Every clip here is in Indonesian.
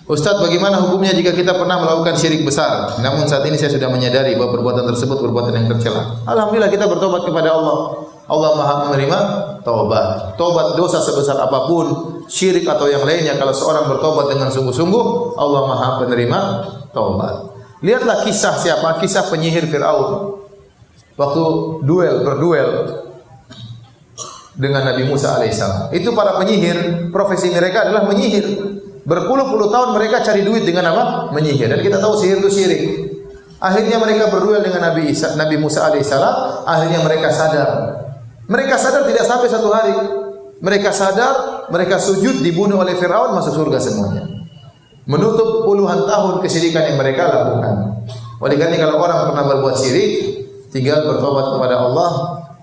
Ustaz, bagaimana hukumnya jika kita pernah melakukan syirik besar? Namun saat ini saya sudah menyadari bahwa perbuatan tersebut perbuatan yang tercela. Alhamdulillah kita bertobat kepada Allah. Allah Maha menerima taubat. Taubat dosa sebesar apapun, syirik atau yang lainnya, kalau seorang bertobat dengan sungguh-sungguh, Allah Maha penerima taubat. Lihatlah kisah siapa? Kisah penyihir Fir'aun. Waktu berduel dengan Nabi Musa alaihissalam. Itu para penyihir, profesi mereka adalah menyihir. Berpuluh-puluh tahun mereka cari duit dengan apa? Menyihir. Dan kita tahu sihir itu syirik. Akhirnya mereka berduel dengan Nabi Musa alaihissalam. Akhirnya mereka sadar. Mereka sadar tidak sampai satu hari. Mereka sadar, mereka sujud, dibunuh oleh Fir'aun, masuk surga semuanya. Menutup puluhan tahun kesyirikan yang mereka lakukan. Oleh karena kalau orang pernah berbuat syirik, tinggal bertobat kepada Allah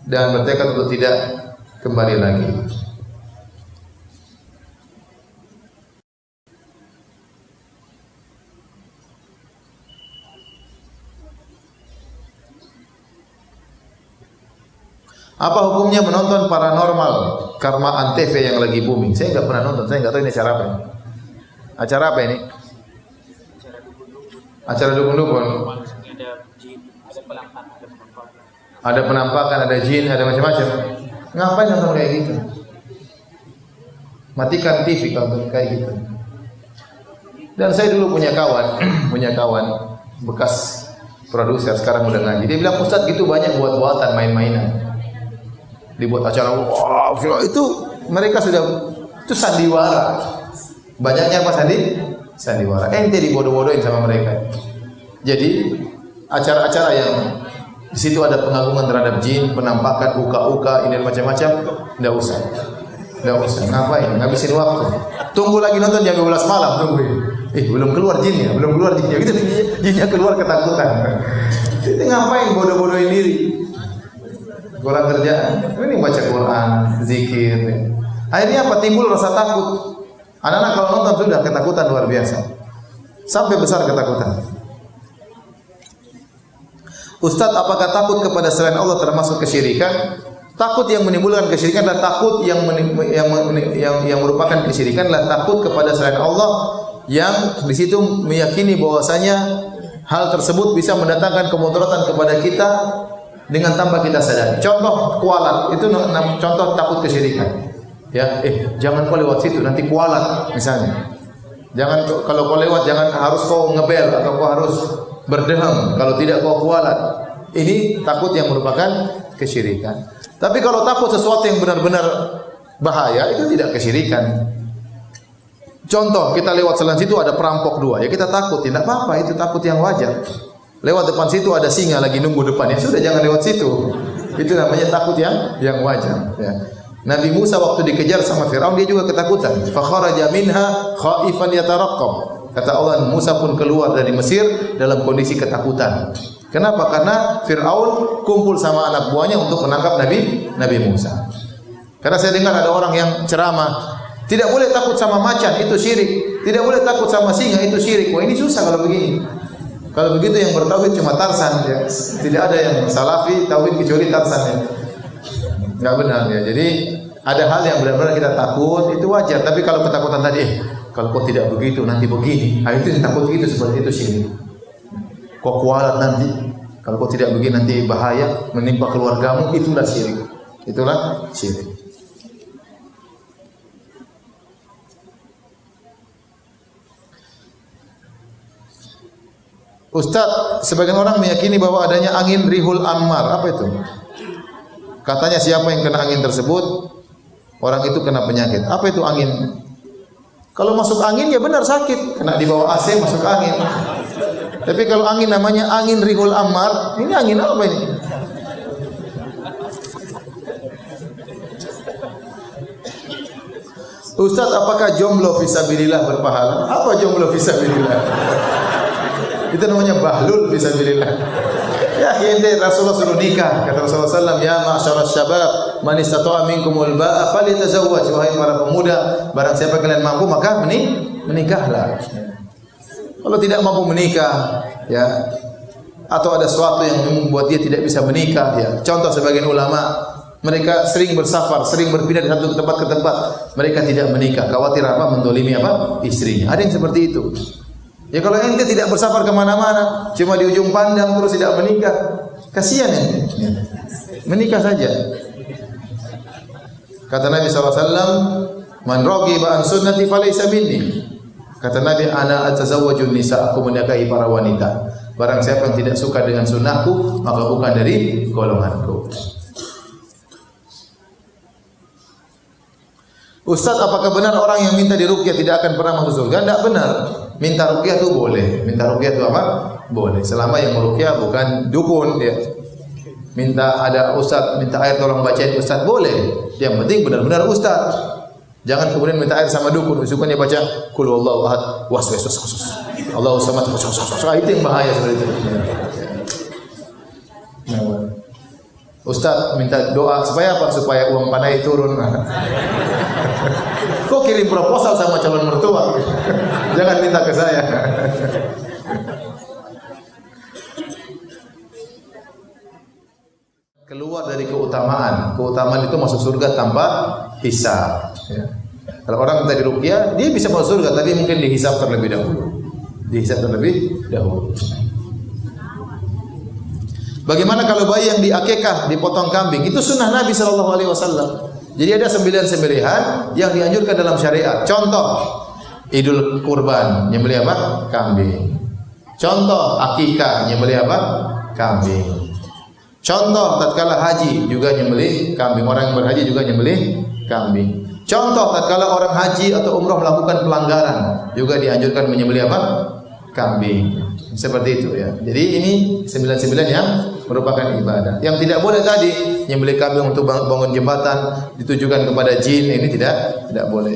dan bertekad untuk tidak kembali lagi. Apa hukumnya menonton paranormal Karma Antv yang lagi booming? Saya nggak pernah nonton, saya nggak tahu ini acara apa ini. Acara apa ini? Acara dukun-dukun. Ada penampakan, ada jin, ada macam-macam. Ngapain nonton kayak gitu? Matikan TV kalau kayak gitu. Dan saya dulu punya kawan bekas produser, sekarang udah ngaji. Dia bilang, Ustaz gitu banyak buat-buatan, main-mainan. Dibuat acara, wow, itu mereka sudah, itu sandiwara. Banyaknya apa sandiwara. Ente dibodoh-bodohin sama mereka. Jadi acara-acara yang di situ ada pengagungan terhadap jin, penampakan, uka-uka, ini macam-macam, enggak usah. Ngapain? Ngabisin waktu. Tunggu lagi nonton jam 12 malam, tungguin. Belum keluar jinnya. Gitu jinnya keluar ketakutan. Itu ngapain bodoh-bodohin diri? Kurang kerjaan. Ini baca Quran, zikir. Akhirnya apa? Timbul rasa takut. Anak-anak kalau nonton sudah ketakutan luar biasa. Sampai besar ketakutan. Ustaz, apakah takut kepada selain Allah termasuk kesyirikan? Takut yang menimbulkan kesyirikan adalah takut yang merupakan kesyirikan adalah takut kepada selain Allah yang di situ meyakini bahwasanya hal tersebut bisa mendatangkan kemudaratan kepada kita dengan tanpa kita sadari. Contoh kualat, itu contoh takut kesyirikan. Ya, jangan kau lewat situ, nanti kualat misalnya. Jangan kalau kau lewat jangan harus kau ngebel atau kau harus berdeham, kalau tidak kau kualat. Ini takut yang merupakan kesyirikan. Tapi kalau takut sesuatu yang benar-benar bahaya, itu tidak kesyirikan. Contoh, kita lewat jalan situ ada perampok dua, ya kita takut, tidak apa-apa, itu takut yang wajar. Lewat depan situ ada singa lagi nunggu depan, ya sudah jangan lewat situ. Itu namanya takut yang wajar. Ya. Nabi Musa waktu dikejar sama Firaun dia juga ketakutan. Fa kharaja minha khaifan yataraqqab. Kata Allah, Musa pun keluar dari Mesir dalam kondisi ketakutan. Kenapa? Karena Firaun kumpul sama anak buahnya untuk menangkap Nabi Musa. Karena saya dengar ada orang yang ceramah, tidak boleh takut sama macan, itu syirik. Tidak boleh takut sama singa, itu syirik. Wah, ini susah kalau begini. Kalau begitu yang bertauhid cuma Tarsan ya. Tidak ada yang salafi tauhid kecuali Tarsan ya. Enggak benar ya. Jadi ada hal yang benar-benar kita takut, itu wajar. Tapi kalau ketakutan tadi, kalau kau tidak begitu nanti begini. Nah, itu takut itu seperti itu syirik. Kau kualat nanti. Kalau kau tidak begini nanti bahaya menimpa keluargamu, itulah syirik. Itulah syirik. Ustaz, sebagian orang meyakini bahwa adanya angin rihul ammar. Apa itu? Katanya siapa yang kena angin tersebut, orang itu kena penyakit. Apa itu angin? Kalau masuk angin ya benar sakit, kena di bawah AC masuk angin. Tapi kalau angin namanya angin rihul ammar, ini angin apa ini? Ustaz, apakah jomblo fisabilillah berpahala? Apa jomblo fisabilillah? Itu namanya bahlul fisabilillah. Ya, ente Rasulullah suruh nikah. Kata Rasulullah SAW, ya ma'asyaras syabab, man istata'a minkumul ba'a falitazawwaj. Wahai para pemuda, barang siapa kalian mampu maka menikahlah. Kalau tidak mampu menikah, ya, atau ada sesuatu yang membuat dia tidak bisa menikah, ya. Contoh sebagian ulama Mereka sering bersafar, sering berpindah dari satu tempat ke tempat. Mereka tidak menikah, khawatir apa? Mendolimi apa? Istrinya. Ada yang seperti itu. Ya kalau ente tidak bersafar kemana-mana, cuma di ujung pandang terus tidak menikah, kasihan ente. Menikah saja. Kata Nabi SAW, man raghiba an sunnati falaysa minni. Kata Nabi, ana atazawwajun nisa, aku menikahi para wanita. Barang siapa yang tidak suka dengan sunnahku, maka bukan dari golonganku. Ustaz, apakah benar orang yang minta diruqyah tidak akan pernah masuk surga? Tidak benar. Minta ruqyah itu boleh. Minta ruqyah itu apa? Boleh. Selama yang meruqyah bukan dukun, ya. Minta ada ustaz, minta air tolong bacain ustaz, boleh. Yang penting benar-benar ustaz. Jangan kemudian minta air sama dukun, usukannya baca qul huwallahu ahad, was-was Allahu samad, itu yang bahaya seperti itu. Ustaz minta doa supaya apa? Supaya uang panai turun. Kok kirim proposal sama calon mertua? Jangan minta ke saya. Keluar dari keutamaan. Keutamaan itu masuk surga tanpa hisab. Ya. Kalau orang minta diruqyah, dia bisa masuk surga, tapi mungkin dihisab terlebih dahulu. Dihisab terlebih dahulu. Bagaimana kalau bayi yang diakikah, dipotong kambing? Itu sunnah Nabi SAW. Jadi ada 9 sembelihan yang dianjurkan dalam syariat. Contoh, Idul Kurban, nyembelih apa? Kambing. Contoh, akikah, nyembelih apa? Kambing. Contoh, tatkala haji juga nyembelih kambing. Orang yang berhaji juga nyembelih kambing. Contoh, tatkala orang haji atau umrah melakukan pelanggaran, juga dianjurkan menyembelih apa? Kambing. Seperti itu ya. Jadi ini 9 yang merupakan ibadah. Yang tidak boleh tadi nyembelih kambing untuk bangun jembatan, ditujukan kepada jin, ini tidak boleh.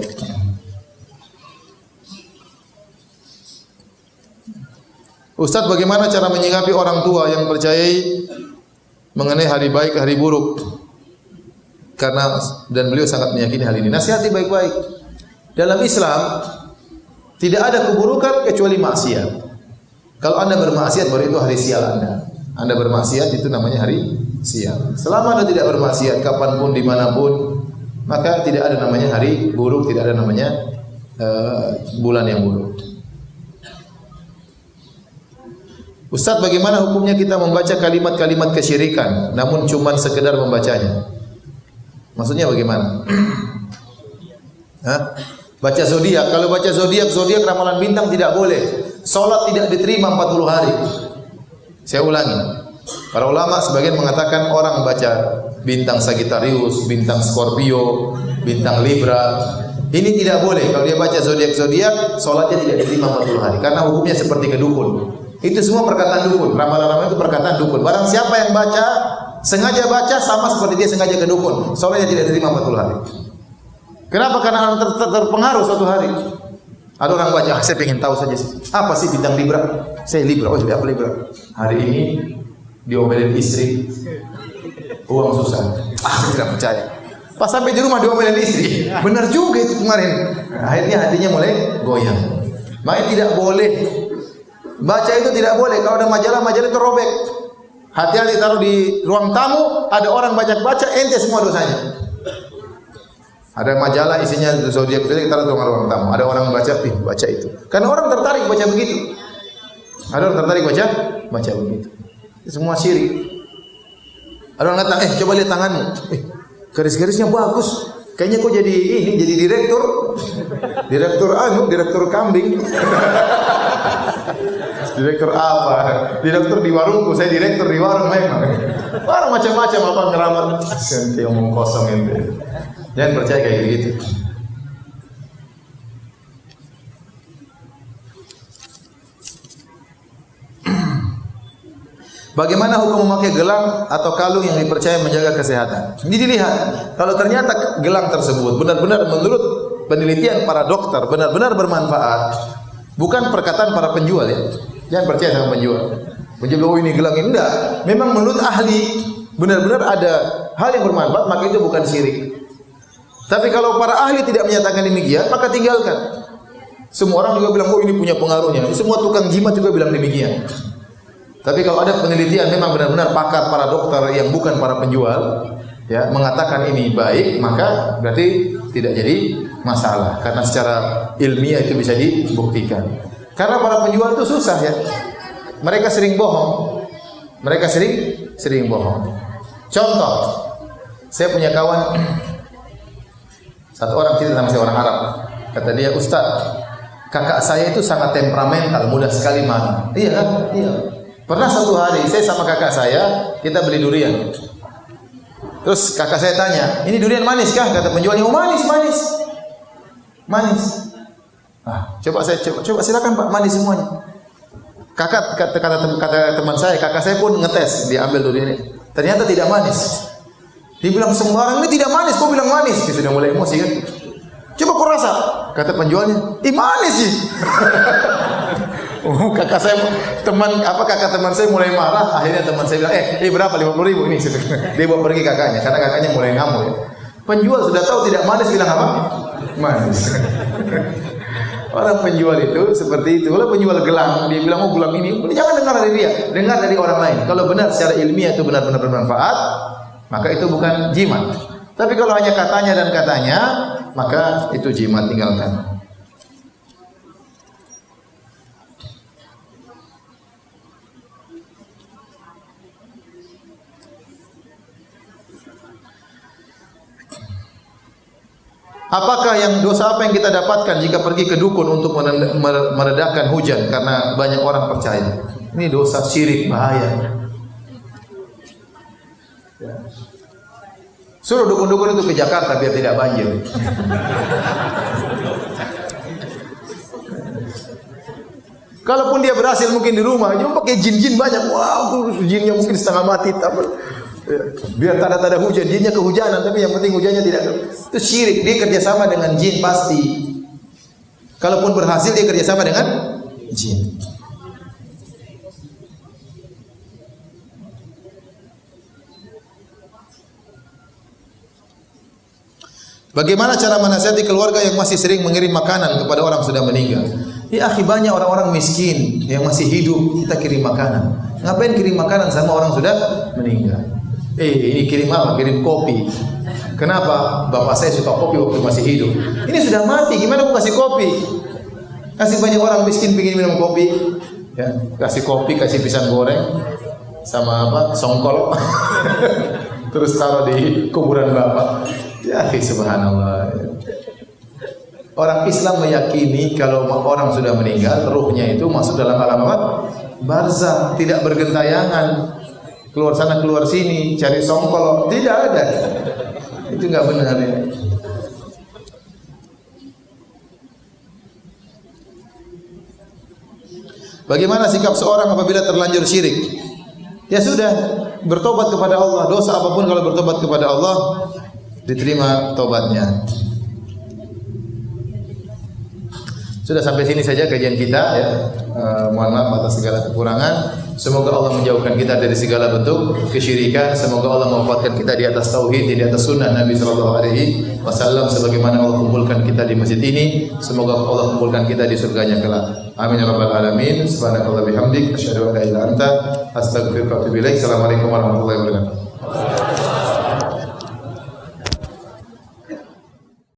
Ustaz, bagaimana cara menyikapi orang tua yang percayai mengenai hari baik, hari buruk? Karena dan beliau sangat meyakini hal ini. Nasihati baik-baik. Dalam Islam tidak ada keburukan kecuali maksiat. Kalau Anda bermaksiat, baru itu hari sial Anda. Anda bermaksiat, itu namanya hari sial. Selama Anda tidak bermaksiat, kapanpun, dimanapun, maka tidak ada namanya hari buruk, tidak ada namanya bulan yang buruk. Ustaz, bagaimana hukumnya kita membaca kalimat-kalimat kesyirikan, namun cuma sekedar membacanya? Maksudnya bagaimana? Hah? Baca zodiak. Kalau baca zodiak ramalan bintang tidak boleh. Salat tidak diterima 40 hari. Saya ulangi. Para ulama sebagian mengatakan orang baca bintang Sagittarius, bintang Scorpio, bintang Libra, ini tidak boleh. Kalau dia baca zodiak, salatnya tidak diterima 40 hari karena hukumnya seperti kedukun. Itu semua perkataan dukun. Ramalan-ramalan itu perkataan dukun. Barang siapa yang baca, sengaja baca, sama seperti dia sengaja kedukun, salatnya tidak diterima 40 hari. Kenapa? Karena terpengaruh suatu hari. Ada orang baca, saya ingin tahu saja apa sih bintang Libra? Saya Libra, oh jadi apa Libra? Hari ini diomelin istri, uang susah. Aku tidak percaya. Pas sampai di rumah diomelin istri, benar juga itu kemarin. Akhirnya hatinya mulai goyang. Makanya tidak boleh baca itu, tidak boleh. Kalau ada majalah itu robek. Hati-hati, taruh di ruang tamu, ada orang baca-baca, ente semua dosanya. Ada majalah isinya zodiak, kita taruh di ruang tamu. Ada orang baca itu. Karena orang tertarik baca begitu. Ada orang tertarik baca begitu. Itu semua syirik. Ada orang datang, coba lihat tanganmu. Garis-garisnya bagus. Kayaknya kok jadi direktur. Direktur kambing. Direktur apa? Direktur di warungku, saya direktur di warung memang. Orang macam-macam apa ngeramal. Senti omong kosong itu. Jangan percaya kayak gitu. Bagaimana hukum memakai gelang atau kalung yang dipercaya menjaga kesehatan? Ini dilihat. Kalau ternyata gelang tersebut benar-benar menurut penelitian para dokter benar-benar bermanfaat, bukan perkataan para penjual ya. Jangan percaya sama penjual. Penjual, oh ini gelang ini enggak. Memang menurut ahli benar-benar ada hal yang bermanfaat, maka itu bukan syirik. Tapi kalau para ahli tidak menyatakan demikian, maka tinggalkan. Semua orang juga bilang, oh ini punya pengaruhnya. Semua tukang jimat juga bilang demikian. Tapi kalau ada penelitian memang benar-benar pakar para dokter yang bukan para penjual, ya mengatakan ini baik, maka berarti tidak jadi masalah karena secara ilmiah itu bisa dibuktikan. Karena para penjual itu susah ya. Mereka sering bohong. Mereka sering bohong. Contoh, saya punya kawan satu orang cerita sama saya, orang Arab. Kata dia, "Ustaz, kakak saya itu sangat temperamental, mudah sekali marah." Iya kan? Iya. Pernah satu hari saya sama kakak saya, kita beli durian. Terus kakak saya tanya, "Ini durian manis kah?" Kata penjualnya, "Oh, manis, manis." Manis. Ah, coba silakan Pak, manis semuanya. Kata teman saya, kakak saya pun ngetes, dia ambil durian ini. Ternyata tidak manis. Dia bilang sembarang ini tidak manis, kok bilang manis? Dia sudah mulai emosi kan. Coba kau rasa, kata penjualnya, "Ih, manis sih." Oh, kakak teman saya mulai marah. Akhirnya teman saya bilang, berapa? 50.000 ini. Dia bawa pergi kakaknya, karena kakaknya mulai ngamuk ya. Penjual sudah tahu tidak manis, bilang apa? Manis. Orang penjual itu seperti itu. Kalau penjual gelang, dia bilang, "Oh, gelang ini," jangan dengar dari dia, dengar dari orang lain. Kalau benar secara ilmiah itu benar-benar bermanfaat, maka itu bukan jimat. Tapi kalau hanya katanya dan katanya, maka itu jimat, tinggalkan. Apakah dosa apa yang kita dapatkan jika pergi ke dukun untuk meredakan hujan karena banyak orang percaya? Ini dosa syirik, bahaya. Suruh dukun-dukun itu ke Jakarta biar tidak banjir. Kalaupun dia berhasil mungkin di rumah, dia pakai jin-jin banyak. Wow, jinnya mungkin setengah mati. Biar tanda-tanda hujan, jinnya kehujanan, tapi yang penting hujannya tidak. Itu syirik, dia kerjasama dengan jin pasti. Kalaupun berhasil dia kerjasama dengan jin. Bagaimana cara menasihati keluarga yang masih sering mengirim makanan kepada orang sudah meninggal? Ya akhi, banyak orang-orang miskin yang masih hidup kita kirim makanan. Ngapain kirim makanan sama orang sudah meninggal? Ini kirim apa? Kirim kopi. Kenapa? Bapak saya suka kopi waktu masih hidup. Ini sudah mati, gimana aku kasih kopi? Kasih banyak orang miskin pengen minum kopi. Ya, kasih kopi, kasih pisang goreng sama songkol. Terus taruh di kuburan bapak. Ya, subhanallah. Orang Islam meyakini kalau orang sudah meninggal, ruhnya itu masuk dalam alam barzakh, tidak bergentayangan. Keluar sana keluar sini cari songkol, tidak ada. Itu enggak benar ya. Bagaimana sikap seorang apabila terlanjur syirik? Ya sudah, bertobat kepada Allah. Dosa apapun kalau bertobat kepada Allah diterima tobatnya. Sudah sampai sini saja kajian kita ya. Mohon maaf atas segala kekurangan. Semoga Allah menjauhkan kita dari segala bentuk kesyirikan. Semoga Allah mewafatkan kita di atas tauhid, di atas sunnah Nabi sallallahu alaihi wasallam sebagaimana Allah kumpulkan kita di masjid ini. Semoga Allah kumpulkan kita di surganya kelak. Amin ya rabbal alamin. Subhanallahi bihamdik asyhadu an la ilaha illa anta astaghfiruka wa atubu ilaik. Assalamualaikum warahmatullahi wabarakatuh.